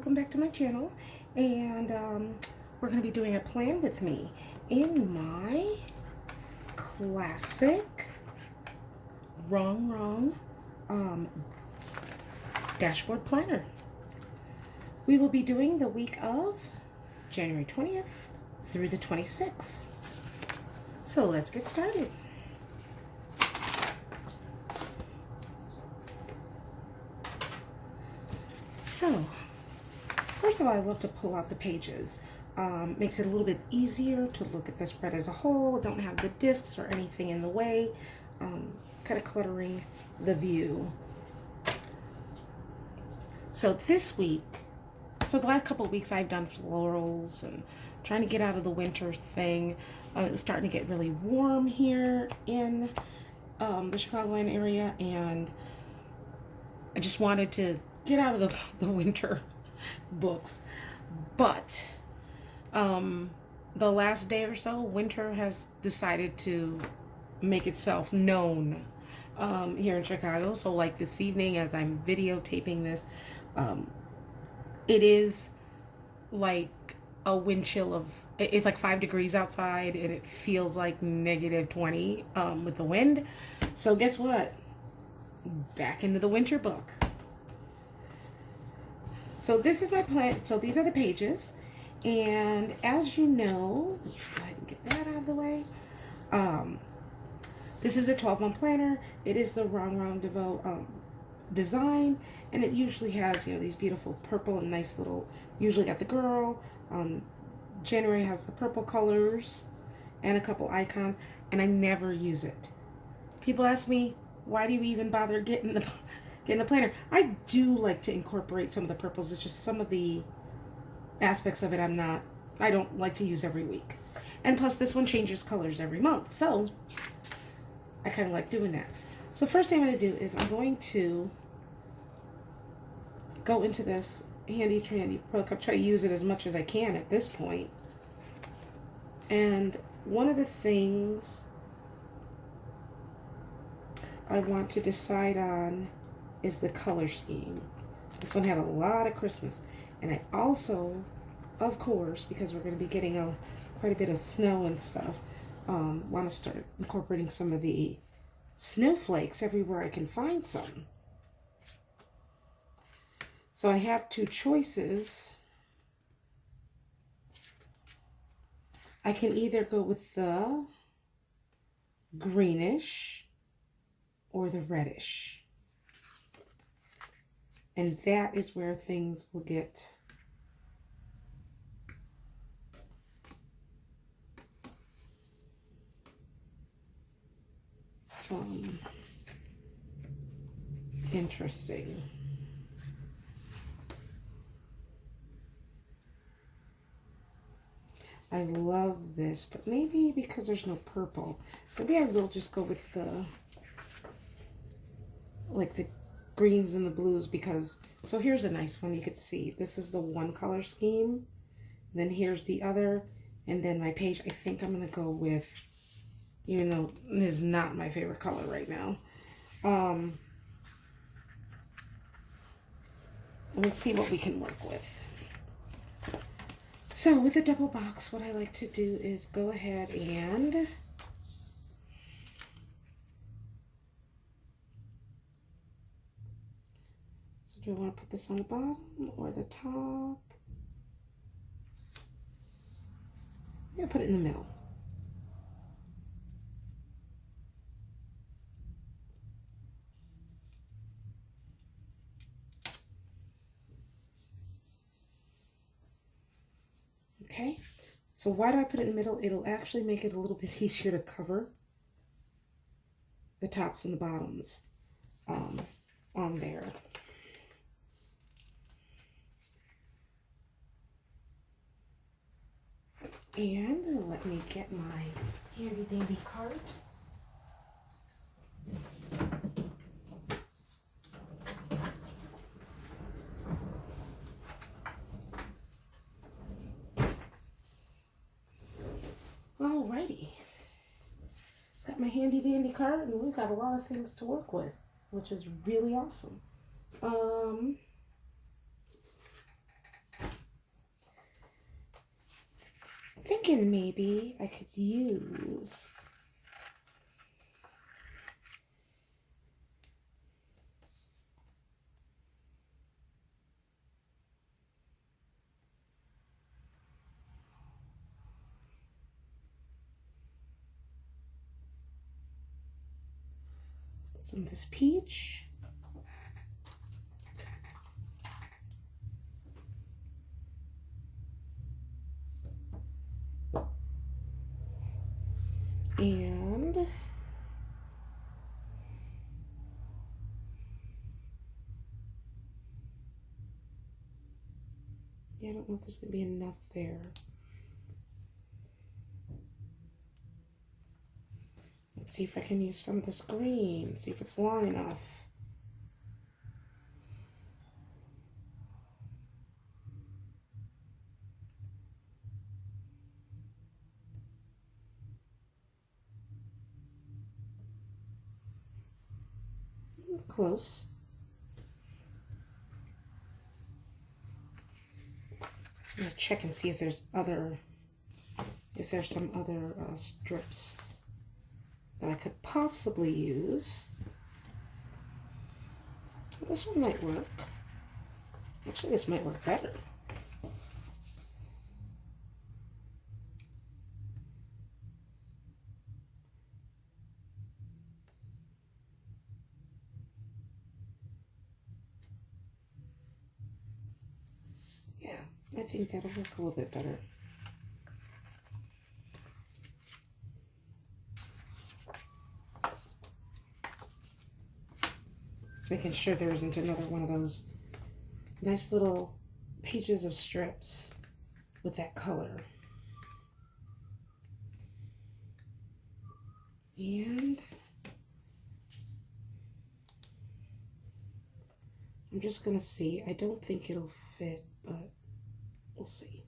welcome back to my channel. And we're going to be doing a plan with me in my classic wrong dashboard planner. We will be doing the week of January 20th through the 26th. So let's get started. So, first of all, I love to pull out the pages. Makes it a little bit easier to look at the spread as a whole. Don't have the discs or anything in the way, kind of cluttering the view. So this week, so the last couple of weeks I've done florals and trying to get out of the winter thing. It was starting to get really warm here in the Chicagoland area, and I just wanted to get out of the winter books. But the last day or so, winter has decided to make itself known here in Chicago. So like this evening, as I'm videotaping this, it is like a wind chill of, it's like 5 degrees outside and it feels like negative 20 with the wind. So guess what? Back into the winter book. So this is my plan. So these are the pages. And as you know, go ahead and get that out of the way. This is a 12-month planner. It is the Wrong Devo design. And it usually has, you know, these beautiful purple and nice little, usually got the girl. January has the purple colors and a couple icons. And I never use it. People ask me, why do you even bother getting the planner? I do like to incorporate some of the purples. It's just some of the aspects of it I don't like to use every week. And plus this one changes colors every month. So I kind of like doing that. So first thing I'm going to do is I'm going to go into this handy dandy Pro Cup, try to use it as much as I can at this point. And one of the things I want to decide on is the color scheme. This one had a lot of Christmas, and I also, of course, because we're going to be getting quite a bit of snow and stuff, want to start incorporating some of the snowflakes everywhere I can find some. So I have two choices. I can either go with the greenish or the reddish. And that is where things will get interesting. I love this, but maybe because there's no purple, so maybe I will just go with the greens and the blues, because so here's a nice one. You could see this is the one color scheme, then here's the other, and then my page I think I'm gonna go with, even though it is not my favorite color right now, let's see what we can work with. So with a double box, what I like to do is go ahead and do I want to put this on the bottom or the top? I'm going to put it in the middle. Okay, so why do I put it in the middle? It'll actually make it a little bit easier to cover the tops and the bottoms on there. And let me get my handy dandy cart. Alrighty. It's got my handy dandy cart, and we've got a lot of things to work with, which is really awesome. thinking maybe I could use some of this peach. And yeah, I don't know if there's going to be enough there. Let's see if I can use some of this green, see if it's long enough. Close. I'm gonna check and see if there's some other strips that I could possibly use. This one might work. Actually, this might work better. Yeah, I think that'll work a little bit better. Just making sure there isn't another one of those nice little pages of strips with that color. And I'm just gonna see. I don't think it'll fit, but we'll see.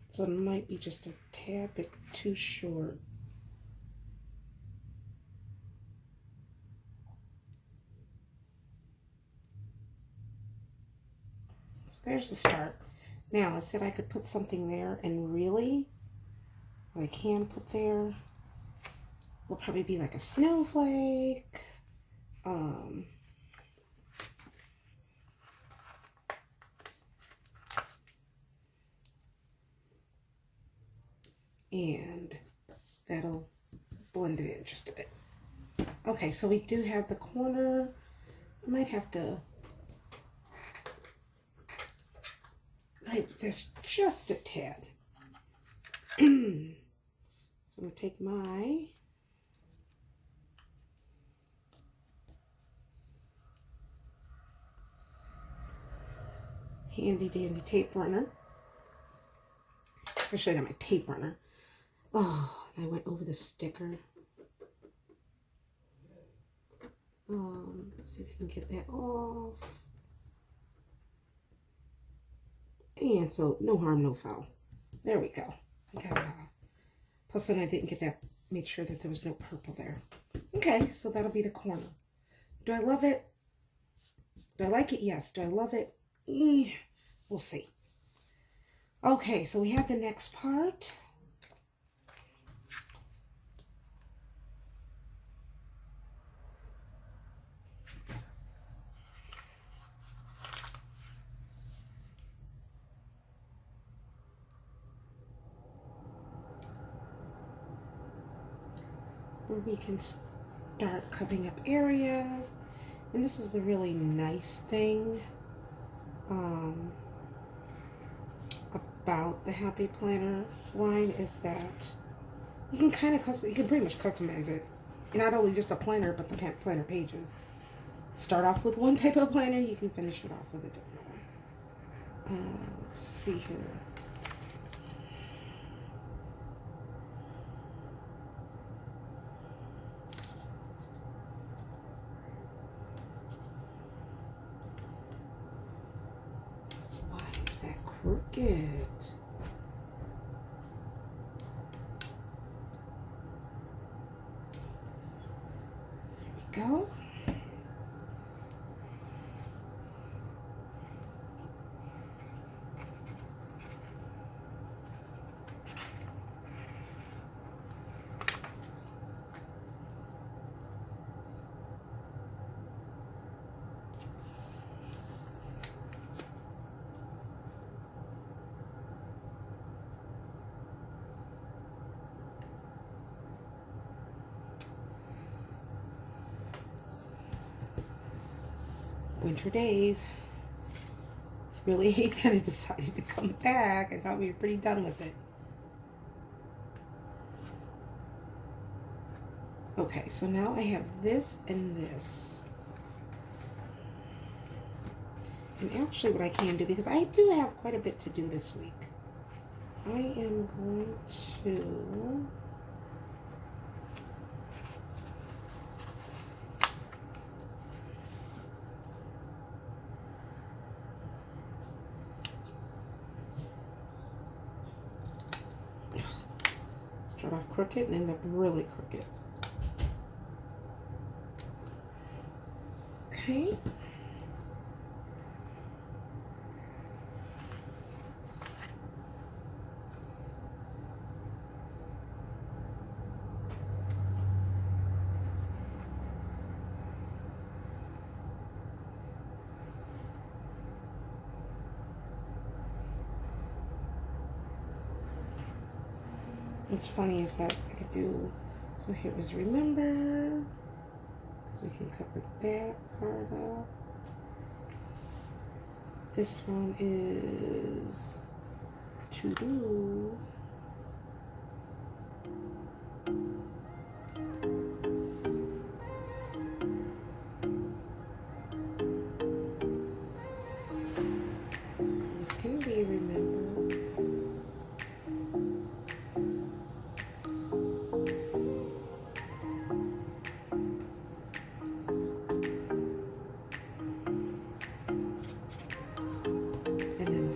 So it might be just a tad bit too short. So there's the start. Now, I said I could put something there, and really, what I can put there will probably be like a snowflake. And that'll blend it in just a bit. Okay, so we do have the corner. I might have to like this just a tad. So I'm gonna take my handy dandy tape runner. I should have my tape runner. Oh, and I went over the sticker. Let's see if I can get that off. And so, no harm, no foul. There we go. I got it off. Plus then I didn't get that, made sure that there was no purple there. Okay, so that'll be the corner. Do I love it? Do I like it? Yes. Do I love it? We'll see. Okay, so we have the next part. Where we can start covering up areas. And this is the really nice thing about the Happy Planner line is that you can kind of you can pretty much customize it. Not only just a planner, but the planner pages. Start off with one type of planner, you can finish it off with a different one. Let's see here. Crooked. There we go. winter days. Really hate that it decided to come back. I thought we were pretty done with it. Okay, so now I have this and this. And actually what I can do, because I do have quite a bit to do this week, I am going to start off crooked and end up really crooked. Okay. What's funny is that I could do, so here was remember, because we can cover that part up. This one is to do. This can be remember.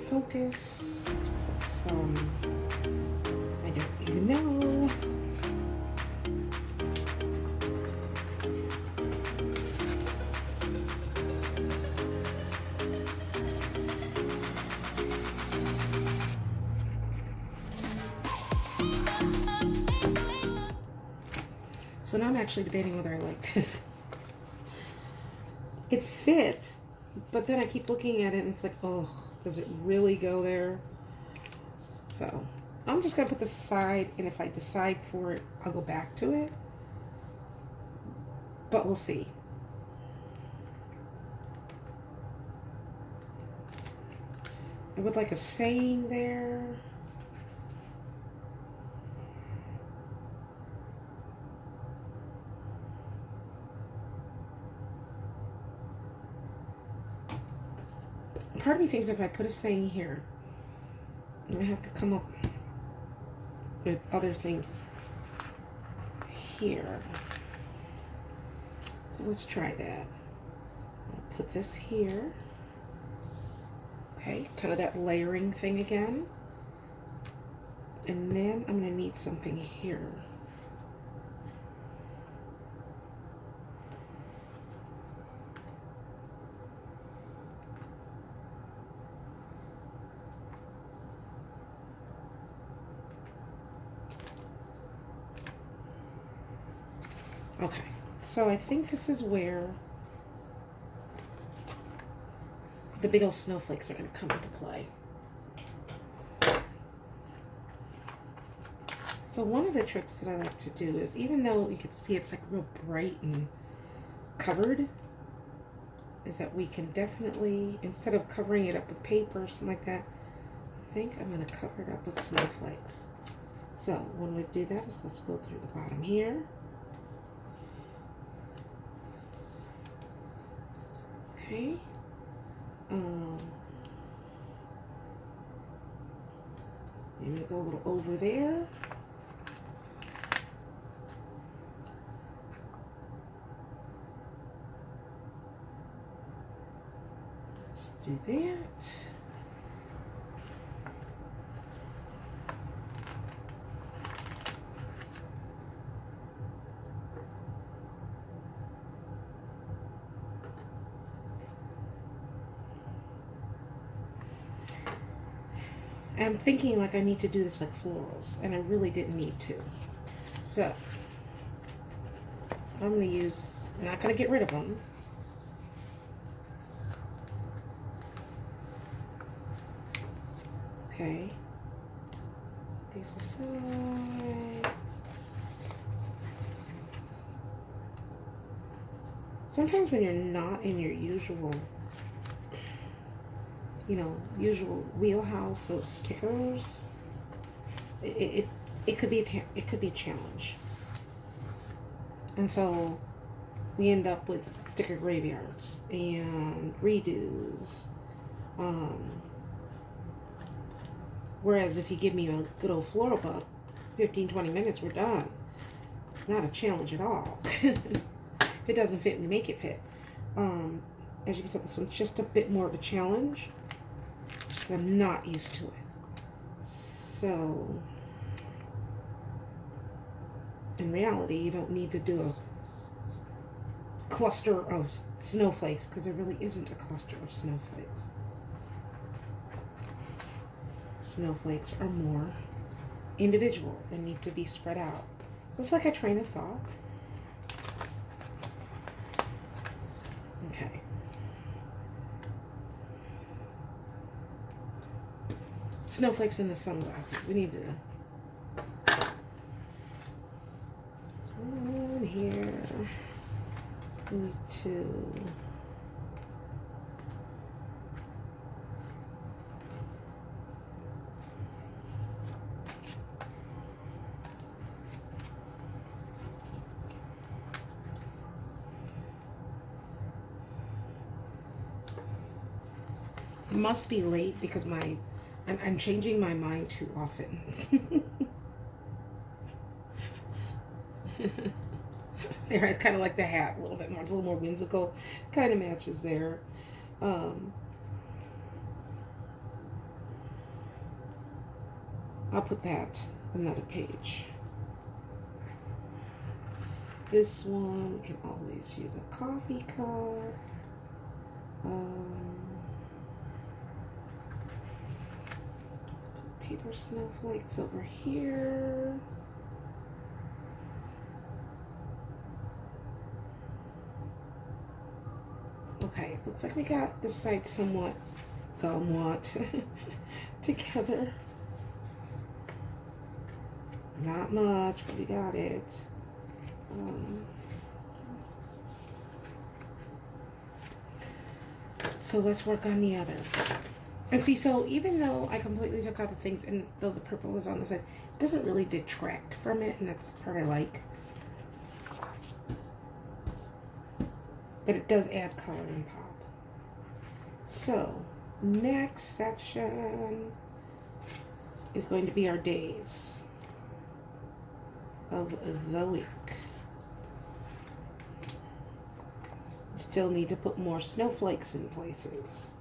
Focus. Some I don't even know. So now I'm actually debating whether I like this. It fit, but then I keep looking at it and it's like, oh, does it really go there? So I'm just gonna put this aside, and if I decide for it, I'll go back to it. But we'll see. I would like a saying there. Part of me thinks if I put a saying here, I'm gonna have to come up with other things here. So let's try that. I'll put this here. Okay, kind of that layering thing again. And then I'm gonna need something here. Okay, so I think this is where the big old snowflakes are going to come into play. So one of the tricks that I like to do is, even though you can see it's like real bright and covered, is that we can definitely, instead of covering it up with paper or something like that, I think I'm going to cover it up with snowflakes. So one way to do that is, let's go through the bottom here. Okay. I'm going to go a little over there. Let's do that. I'm thinking like I need to do this like florals, and I really didn't need to. So I'm going to use, I'm not going to get rid of them. Okay. These aside. Sometimes when you're not in your usual usual wheelhouse of stickers, it could be it could be a challenge. And so we end up with sticker graveyards and redos. Whereas if you give me a good old floral book, 15-20 minutes, we're done. Not a challenge at all. If it doesn't fit, we make it fit. As you can tell, this one's just a bit more of a challenge. Just 'cause I'm not used to it. So, in reality, you don't need to do a cluster of snowflakes, because there really isn't a cluster of snowflakes. Snowflakes are more individual and need to be spread out. So it's like a train of thought. Okay. Snowflakes in the sunglasses. We need to. And here. We need to. It must be late because I'm changing my mind too often. There, I kind of like the hat a little bit more. It's a little more whimsical. Kind of matches there. I'll put that another page. This one, we can always use a coffee cup. Paper snowflakes over here. Okay, looks like we got this side somewhat together. Not much, but we got it. So let's work on the other. And see, so even though I completely took out the things, and though the purple is on the side, it doesn't really detract from it, and that's the part I like. But it does add color and pop. So, next section is going to be our days of the week. Still need to put more snowflakes in places.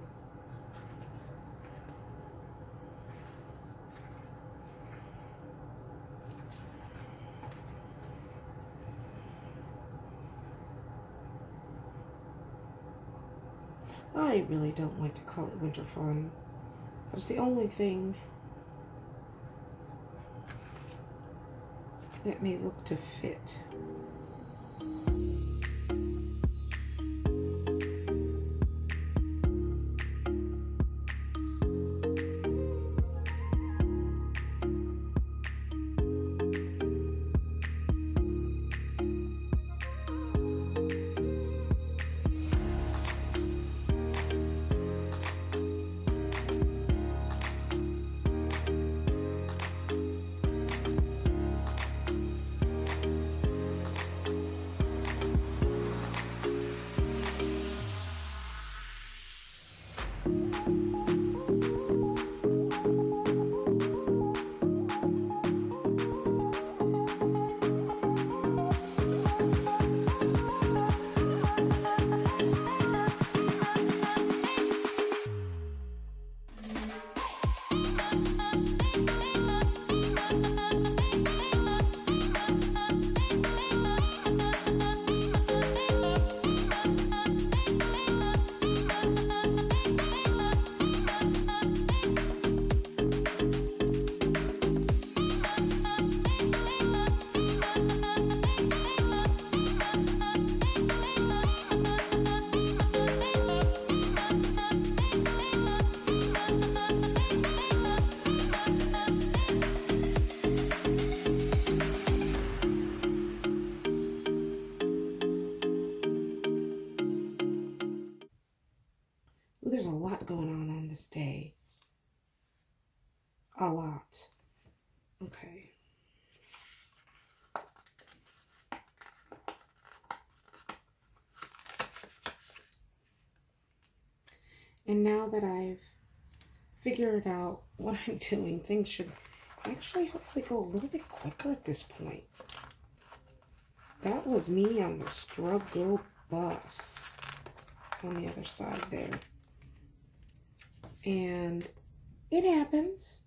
I really don't like to call it winter fun. That's the only thing that may look to fit. a lot. Okay. And now that I've figured out what I'm doing, things should actually hopefully go a little bit quicker at this point. That was me on the struggle bus on the other side there. And it happens.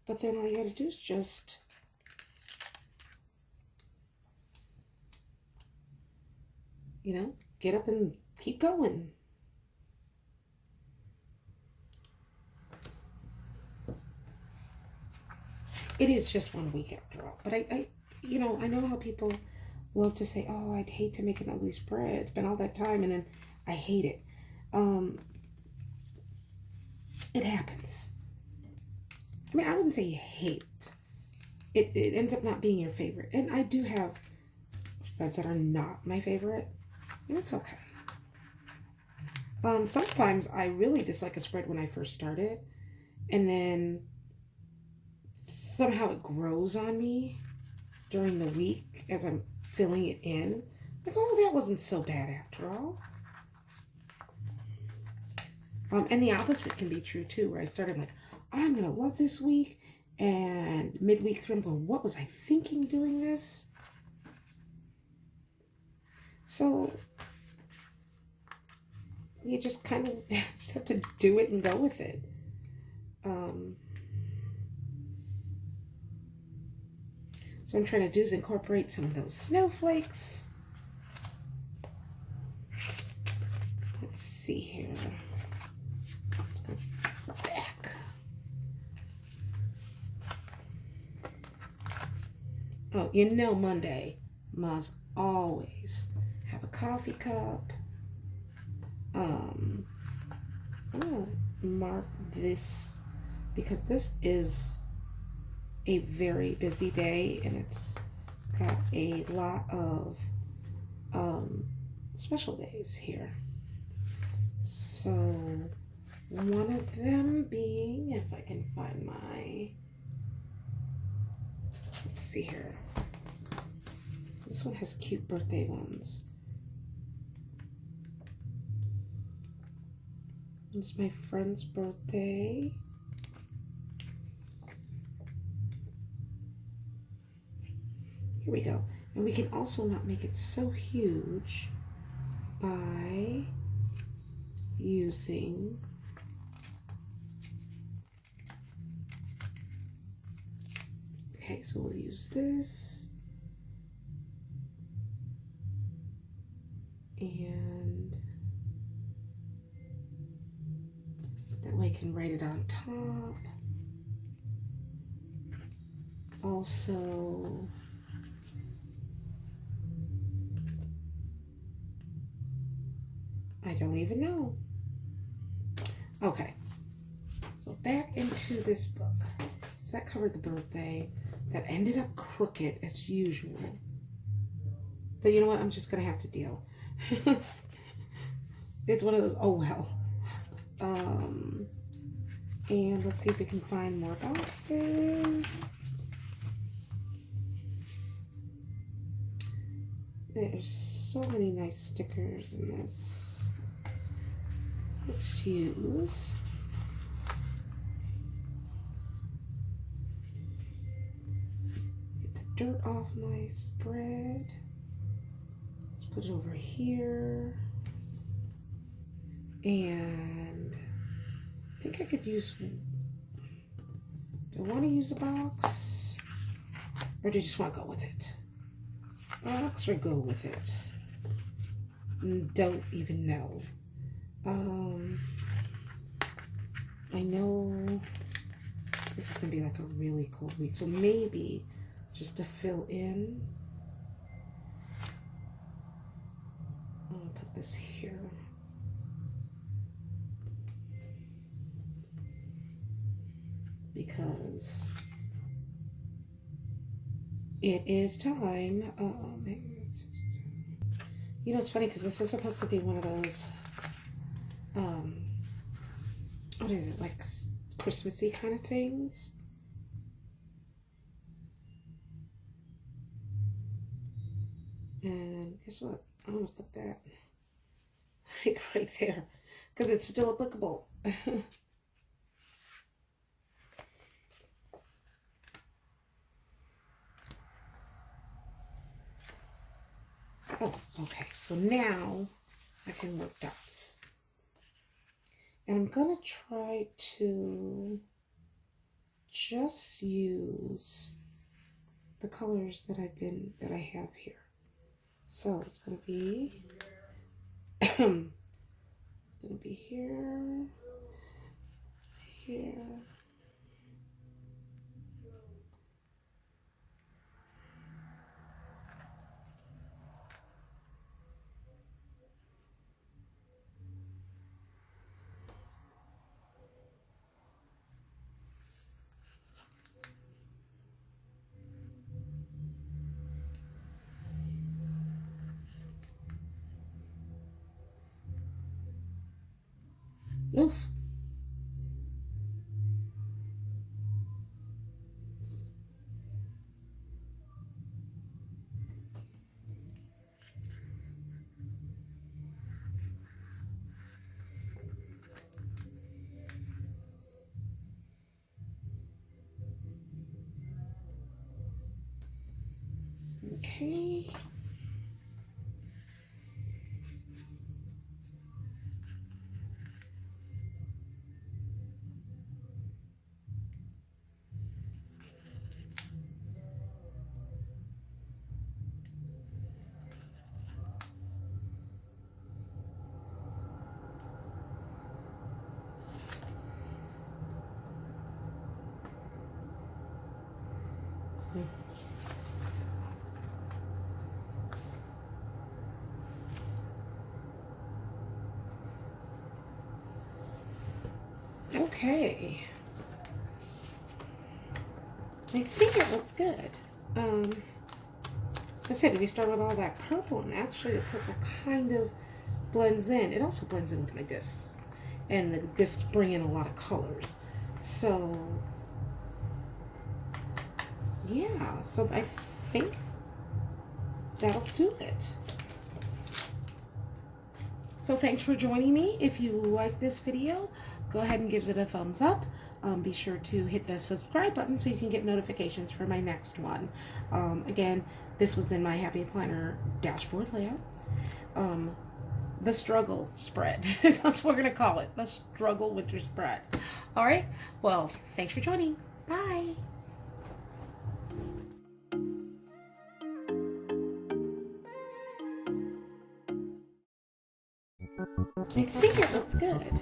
But then all you gotta do is just get up and keep going. It is just 1 week after all. But I know how people love to say, oh, I'd hate to make an ugly spread. Spend all that time and then I hate it. It happens. I mean, I wouldn't say you hate. It ends up not being your favorite. And I do have spreads that are not my favorite. And it's okay. Sometimes I really dislike a spread when I first started. And then somehow it grows on me during the week as I'm filling it in. Like, oh, that wasn't so bad after all. And the opposite can be true too, where I started like, I'm going to love this week. And midweek through, I'm going, what was I thinking doing this? So you just kind of just have to do it and go with it. So I'm trying to do is incorporate some of those snowflakes. Let's see here. Let's go back. Oh, Monday must always have a coffee cup. I'm gonna mark this because this is a very busy day and it's got a lot of special days here. So one of them being, if I can find let's see here. This one has cute birthday ones. It's my friend's birthday. Here we go. And we can also not make it so huge by using okay, so we'll use this and that way I can write it on top. Also, I don't even know. Okay, so back into this book. So that covered the birthday. That ended up crooked as usual. But you know what? I'm just going to have to deal. It's one of those, oh well. And let's see if we can find more boxes. There's so many nice stickers in this. Let's use get the dirt off my spread. Let's put it over here. And I think I could use, do I want to use a box? Or do you just want to go with it? Box or go with it? Don't even know. I know this is going to be like a really cold week. So maybe just to fill in, I'm going to put this here. Because it is time. You know, it's funny because this is supposed to be one of those, what is it, like Christmassy kind of things. And guess what? I'm going to put that like right there because it's still applicable. Oh, okay. So now I can work dots. And I'm going to try to just use the colors that I have here. So it's going to be it's going to be here, here. Oof. Okay. Okay. I think it looks good. I said, we start with all that purple, and actually the purple kind of blends in. It also blends in with my discs, and the discs bring in a lot of colors. So, yeah, so I think that'll do it. So thanks for joining me. If you like this video, go ahead and give it a thumbs up. Be sure to hit the subscribe button so you can get notifications for my next one. Again, this was in my Happy Planner dashboard layout. The struggle spread. That's what we're going to call it. The struggle winter spread. All right. Well, thanks for joining. Bye. I think it looks good.